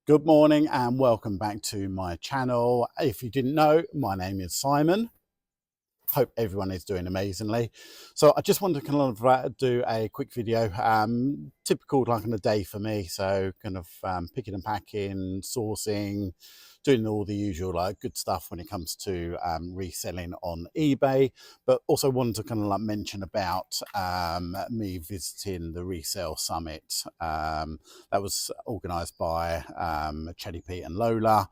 Good morning and welcome back to my channel. If you didn't know, my name is Simon. Hope everyone is doing amazingly. So I just wanted to kind of do a quick video, typical like in a day for me. So kind of picking and packing, sourcing, doing all the usual like good stuff when it comes to reselling on eBay, but also wanted to kind of like mention about me visiting the Resell Summit. That was organised by Chelly Pete and Lola.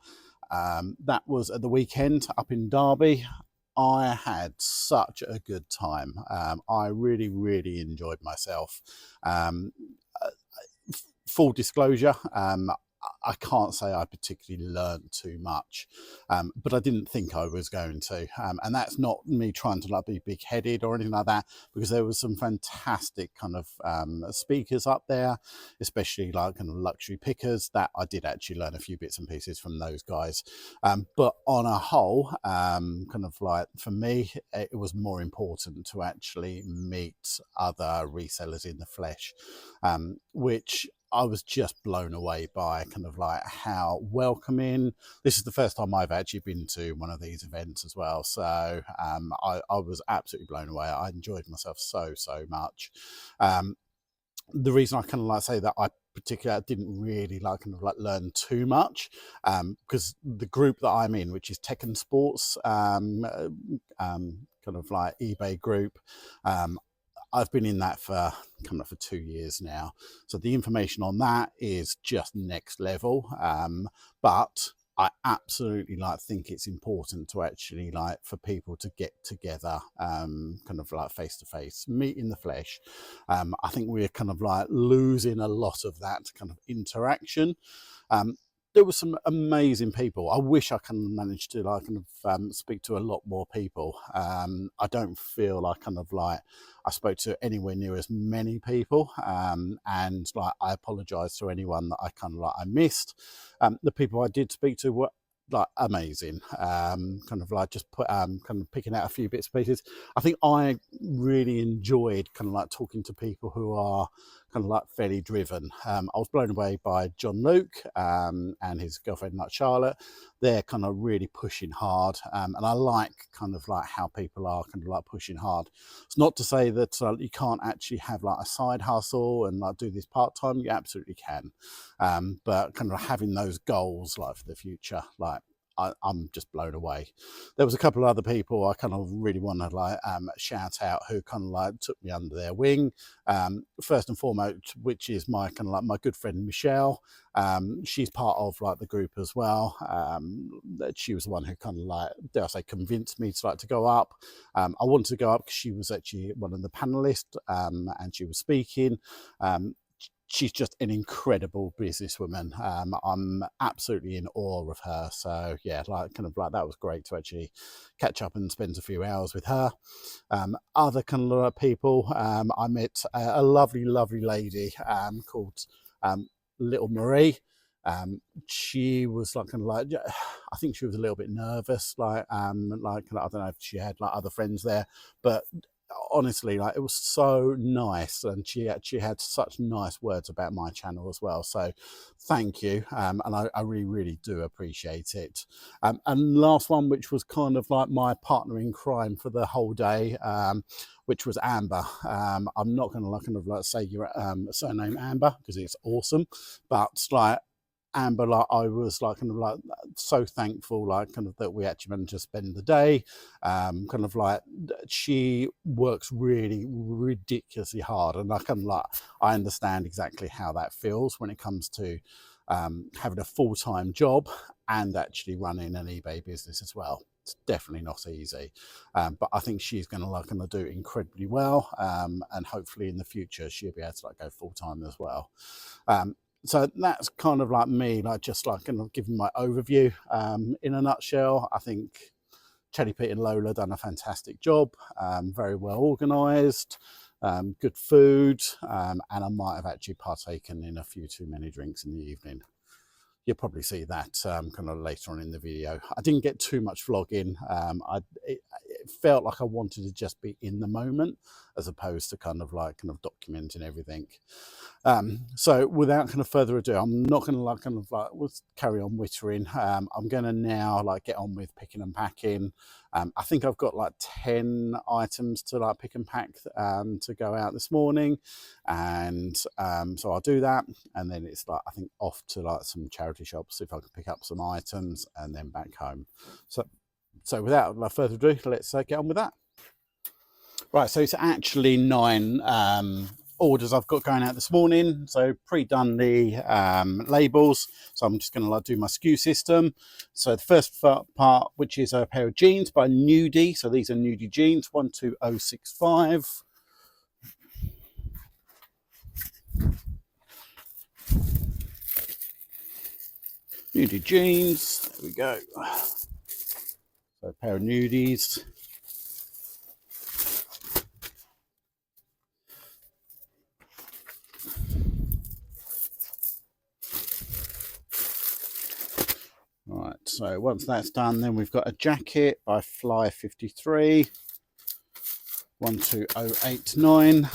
That was at the weekend up in Derby. I had such a good time. I really enjoyed myself. Full disclosure, I can't say I particularly learned too much, but I didn't think I was going to. And that's not me trying to like be big-headed or anything like that, because there was some fantastic kind of speakers up there, especially like kind of luxury pickers, that I did actually learn a few bits and pieces from those guys. But on a whole, kind of like for me, it was more important to actually meet other resellers in the flesh, which I was just blown away by, kind of like how welcoming. This is the first time I've actually been to one of these events as well. So I was absolutely blown away. I enjoyed myself so much. The reason I kind of like say that I particularly didn't really like kind of like learn too much, because the group that I'm in, which is Tech and Sports, kind of like eBay group, I've been in that for kind of for 2 years now, so the information on that is just next level. But I absolutely like think it's important to actually like for people to get together, kind of like face to face, meet in the flesh. I think we're kind of like losing a lot of that kind of interaction. There were some amazing people. I wish I can manage to like kind of speak to a lot more people. I don't feel like kind of like I spoke to anywhere near as many people, and like I apologize to anyone that I kind of like I missed. The people I did speak to were like amazing, kind of like just put kind of picking out a few bits and pieces. I think I really enjoyed kind of like talking to people who are kind of like fairly driven. I was blown away by John Luke and his girlfriend like Charlotte. They're kind of really pushing hard, and I like kind of like how people are kind of like pushing hard. It's not to say that you can't actually have like a side hustle and like do this part-time. You absolutely can, but kind of having those goals like for the future, like I'm just blown away. There was a couple of other people I kind of really want to like shout out who kind of like took me under their wing. First and foremost, which is my kind of like my good friend Michelle. She's part of like the group as well. That she was the one who kind of like, dare I say, convinced me to like to go up. I wanted to go up because she was actually one of the panelists, and she was speaking. She's just an incredible businesswoman. I'm absolutely in awe of her. So yeah, like kind of like that was great to actually catch up and spend a few hours with her. Other kind of people, I met a lovely lady called Little Marie. She was like kind of like, I think she was a little bit nervous, like I don't know if she had like other friends there, but honestly, like it was so nice, and she actually had such nice words about my channel as well. So thank you, and I really do appreciate it. And last one, which was kind of like my partner in crime for the whole day, which was Amber. I'm not going to like kind of like say your surname Amber because it's awesome, but like Amber, like I was like kind of like so thankful, like kind of that we actually managed to spend the day. Kind of like she works really ridiculously hard, and I kind of like I understand exactly how that feels when it comes to having a full-time job and actually running an eBay business as well. It's definitely not easy, but I think she's going to like going to do incredibly well, and hopefully in the future she'll be able to like go full-time as well. So that's kind of like me, like just like kind of giving my overview. In a nutshell, I think Chelly Pete and Lola done a fantastic job, very well organised, good food, and I might have actually partaken in a few too many drinks in the evening. You'll probably see that kind of later on in the video. I didn't get too much vlogging. it felt like I wanted to just be in the moment as opposed to kind of documenting everything. So without kind of further ado, I'm not going to we'll carry on wittering. I'm going to now get on with picking and packing. I think I've got 10 items to pick and pack to go out this morning, and so I'll do that, and then it's I think off to some charity shops if I can pick up some items, and then back home. So without further ado, let's get on with that. Right, so it's actually 9 orders I've got going out this morning. So pre-done the labels, so I'm just going to do my SKU system. So the first part, which is a pair of jeans by Nudie. So these are Nudie jeans, 12065. Nudie jeans, there we go. So a pair of Nudies. Right, so once that's done, then we've got a jacket by Fly 53, 12089.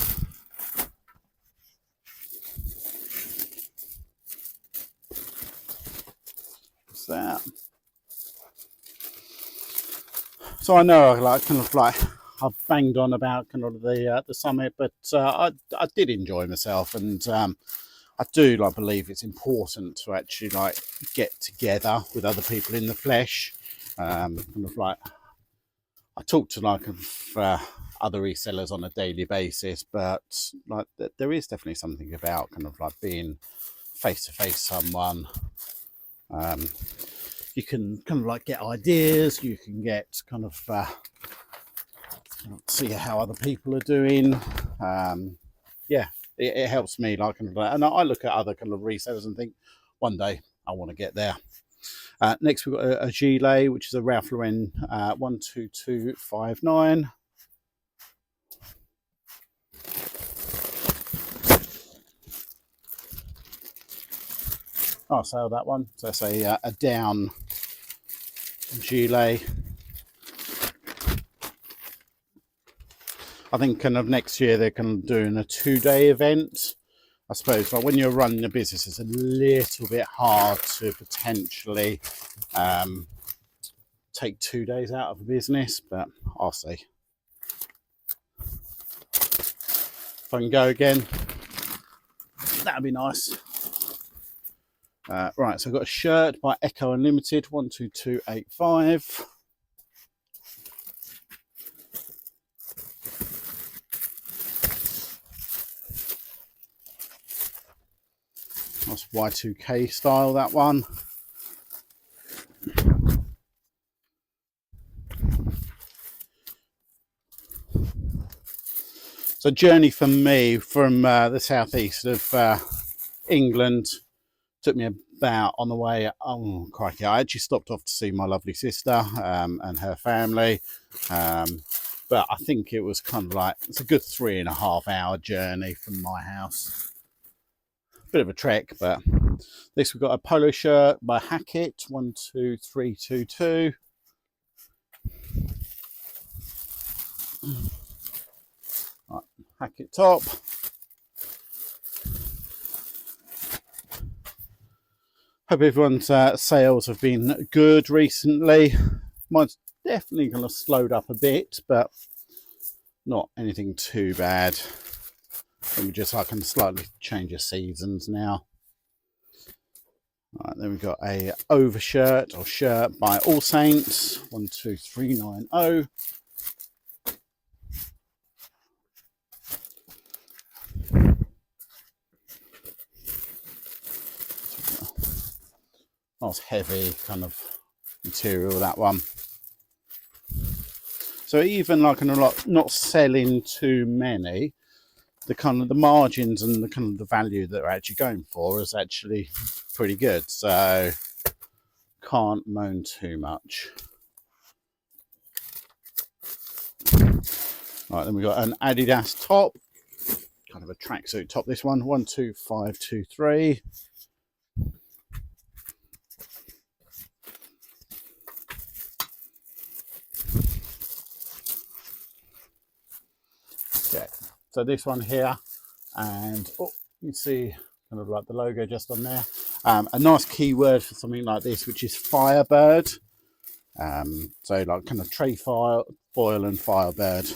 What's that? So I know I've banged on about the summit, but I did enjoy myself, and I do believe it's important to actually get together with other people in the flesh. I talk to other resellers on a daily basis, but there is definitely something about being face to face someone. You can get ideas. You can get see how other people are doing. Yeah. It helps me and I look at other resellers and think one day I want to get there. Next we've got a gilet, which is a Ralph Lauren 12259. I'll sell that one. So that's a down gilet. I think next year they're doing a 2-day event. I suppose when you're running a business, it's a little bit hard to potentially take 2 days out of a business, but I'll see. If I can go again, that'd be nice. Right, so I've got a shirt by Echo Unlimited, 12285. That's Y2K style, that one. So journey for me from the southeast of England took me about, on the way, oh crikey, I actually stopped off to see my lovely sister and her family, but I think it was it's a good 3.5 hour journey from my house. Bit of a trek, but this we've got a polo shirt by Hackett, 12322. Right, Hackett top. Hope everyone's sales have been good recently. Mine's definitely slowed up a bit, but not anything too bad. Let me just, I can slightly change the seasons now. Right, then we've got a overshirt or shirt by All Saints, 12390. Nice heavy material, that one. So even not selling too many, the margins and the value that we're actually going for is actually pretty good, so can't moan too much. Right, then we've got an Adidas top, kind of a tracksuit top, this one, 12523. Okay, so this one here, and you can see kind of like the logo just on there. A nice keyword for something like this, which is Firebird. So like kind of trefoil and Firebird.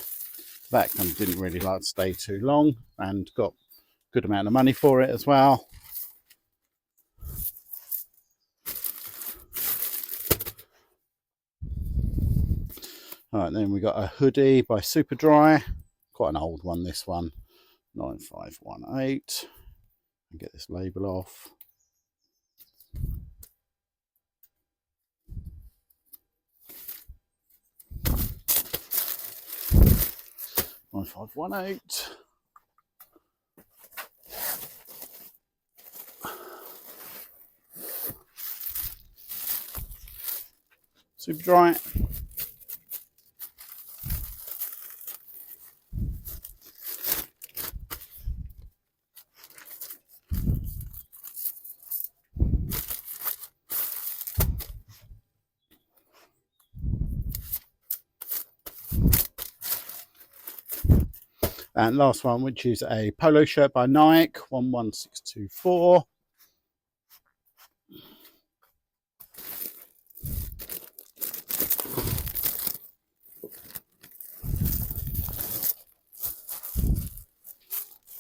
That kind of didn't really like to stay too long, and got a good amount of money for it as well. All right, then we got a hoodie by Superdry, quite an old one, this one, 9518. Get this label off. $9518. Superdry. And last one, which is a polo shirt by Nike, 11624.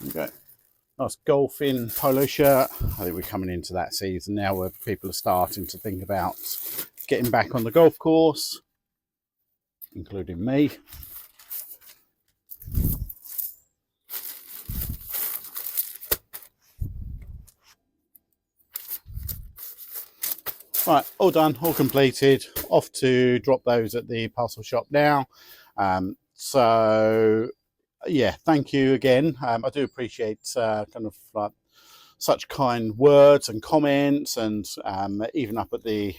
Okay, nice golfing polo shirt. I think we're coming into that season now where people are starting to think about getting back on the golf course, including me. Right, all done, all completed. Off to drop those at the parcel shop now. So yeah, thank you again. I do appreciate kind of like such kind words and comments, and even up at the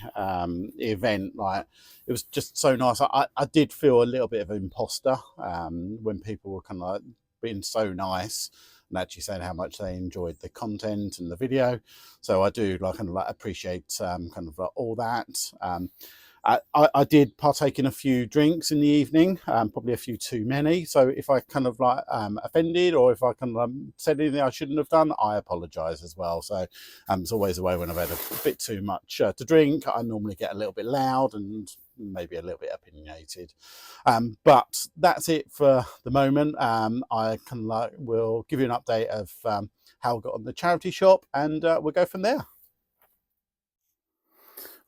event, like it was just so nice. I did feel a little bit of an imposter when people were kind of like being so nice and actually saying how much they enjoyed the content and the video. So I do like kind of like appreciate kind of like all that. I did partake in a few drinks in the evening, probably a few too many. So if I kind of like offended, or if I kind of said anything I shouldn't have done, I apologise as well. So it's always the way when I've had a bit too much to drink. I normally get a little bit loud and maybe a little bit opinionated. But that's it for the moment. I kind of like will give you an update of how I got on the charity shop, and we'll go from there.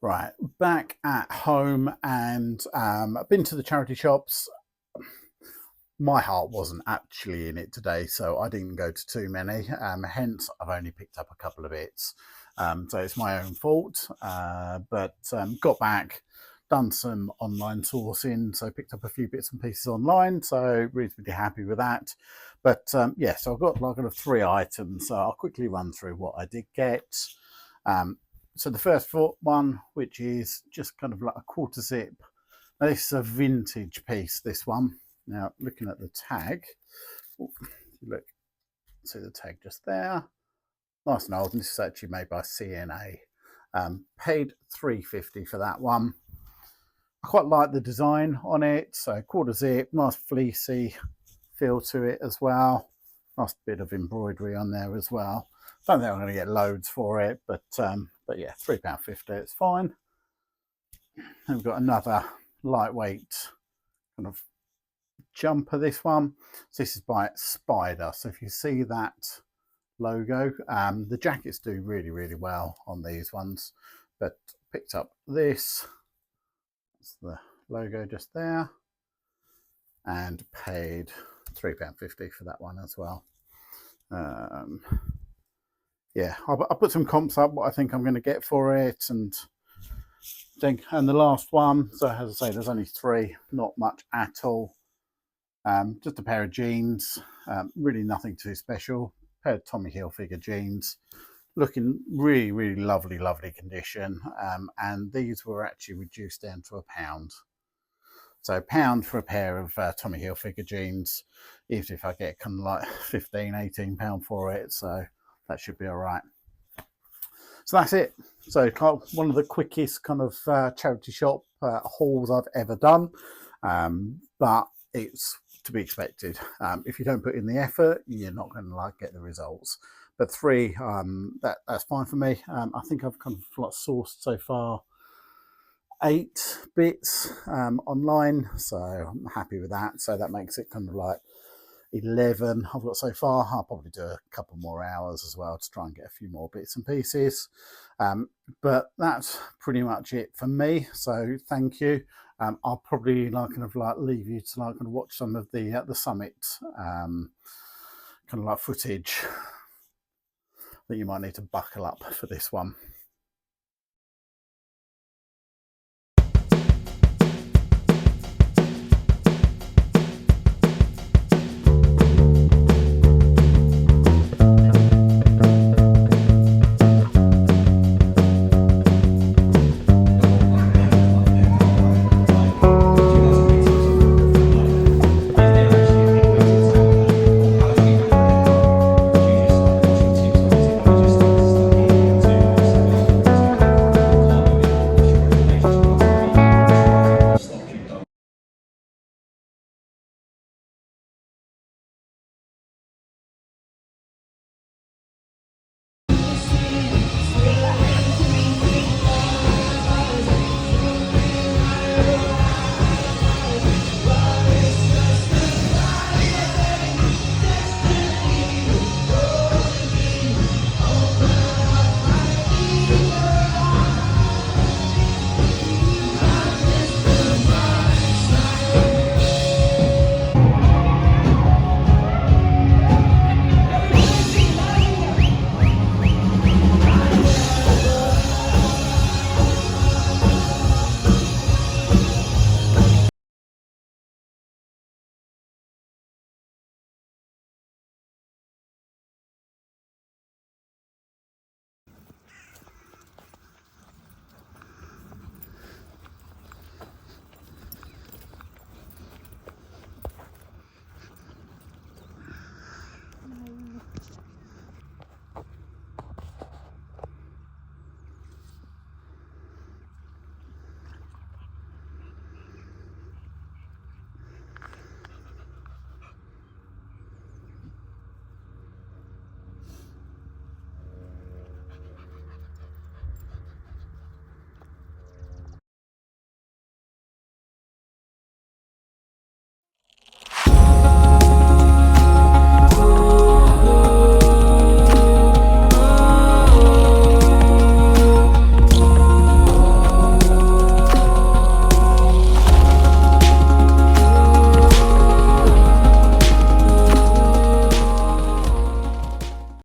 Right, back at home, and I've been to the charity shops. My heart wasn't actually in it today, so I didn't go to too many. Hence, I've only picked up a couple of bits. So it's my own fault. But got back, done some online sourcing, so picked up a few bits and pieces online. So reasonably happy with that. But yeah, so I've got like kind of 3 items. So I'll quickly run through what I did get. So the first one, which is just kind of like a quarter zip. Now, this is a vintage piece, this one. Now, looking at the tag, look, see the tag just there. Nice and old, and this is actually made by CNA. Paid $3.50 for that one. I quite like the design on it. So quarter zip, nice fleecy feel to it as well. Nice bit of embroidery on there as well. Don't think I'm going to get loads for it, but yeah, £3.50, it's fine. And we've got another lightweight kind of jumper, this one. So this is by Spider. So if you see that logo, the jackets do really, really well on these ones. But picked up this. That's the logo just there. And paid £3.50 for that one as well. Yeah, I'll put some comps up, what I think I'm going to get for it, and the last one, so as I say, there's only 3, not much at all. Just a pair of jeans, really nothing too special. A pair of Tommy Hilfiger jeans, looking really, really lovely, lovely condition. And these were actually reduced down to £1. So £1 for a pair of Tommy Hilfiger jeans, even if I get kind of like £15, £18 for it. So that should be all right. So that's it. So one of the quickest kind of charity shop hauls I've ever done. But it's, to be expected. If you don't put in the effort, you're not going to like get the results. But 3, that's fine for me. I think I've kind of like sourced so far 8 bits online, so I'm happy with that. So that makes it kind of like 11 I've got so far. I'll probably do a couple more hours as well to try and get a few more bits and pieces. But that's pretty much it for me. So thank you. I'll probably kind of leave you to kind of watch some of the summit kind of like footage that you might need to buckle up for this one.